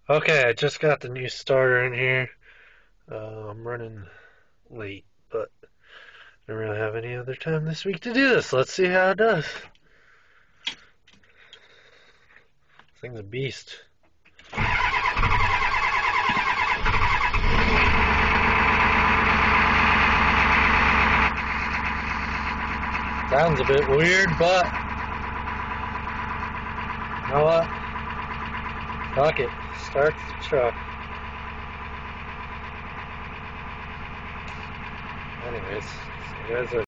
Okay, I just got the new starter in here. I'm running late, but I don't really have any other time this week to do this. Let's see how it does. This thing's a beast. Sounds a bit weird, but you know what? Fuck it. Starts the truck. Anyways, you guys are